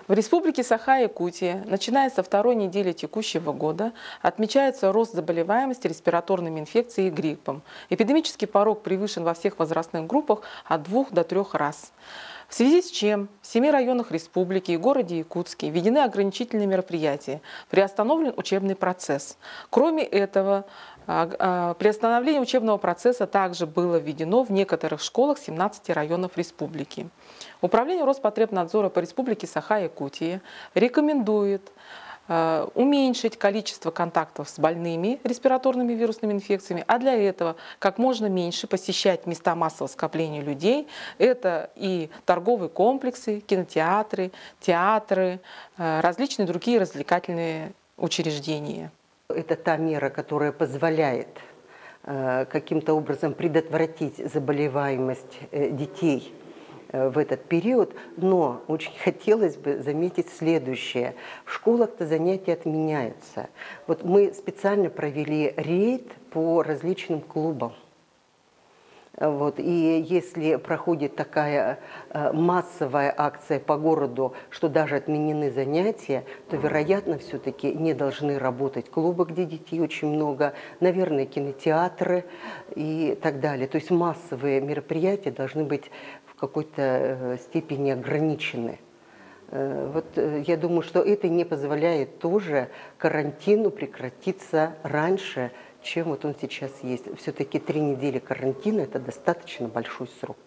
В Республике Саха-Якутия, начиная со второй недели текущего года, отмечается рост заболеваемости респираторными инфекциями и гриппом. Эпидемический порог превышен во всех возрастных группах от 2 до 3 раз. В связи с чем в 7 районах республики и городе Якутске введены ограничительные мероприятия, приостановлен учебный процесс. Кроме этого, приостановление учебного процесса также было введено в некоторых школах 17 районов республики. Управление Роспотребнадзора по Республике Саха-Якутия рекомендует уменьшить количество контактов с больными респираторными вирусными инфекциями, а для этого как можно меньше посещать места массового скопления людей. Это и торговые комплексы, кинотеатры, театры, различные другие развлекательные учреждения. Это та мера, которая позволяет каким-то образом предотвратить заболеваемость детей в этот период, но очень хотелось бы заметить следующее. В школах-то занятия отменяются. Вот мы специально провели рейд по различным клубам. Вот. И если проходит такая массовая акция по городу, что даже отменены занятия, то, вероятно, все-таки не должны работать клубы, где детей очень много, наверное, кинотеатры и так далее. То есть массовые мероприятия должны быть в какой-то степени ограничены. Вот я думаю, что это не позволяет тоже карантину прекратиться раньше, чем вот он сейчас есть. Все-таки 3 недели карантина – это достаточно большой срок.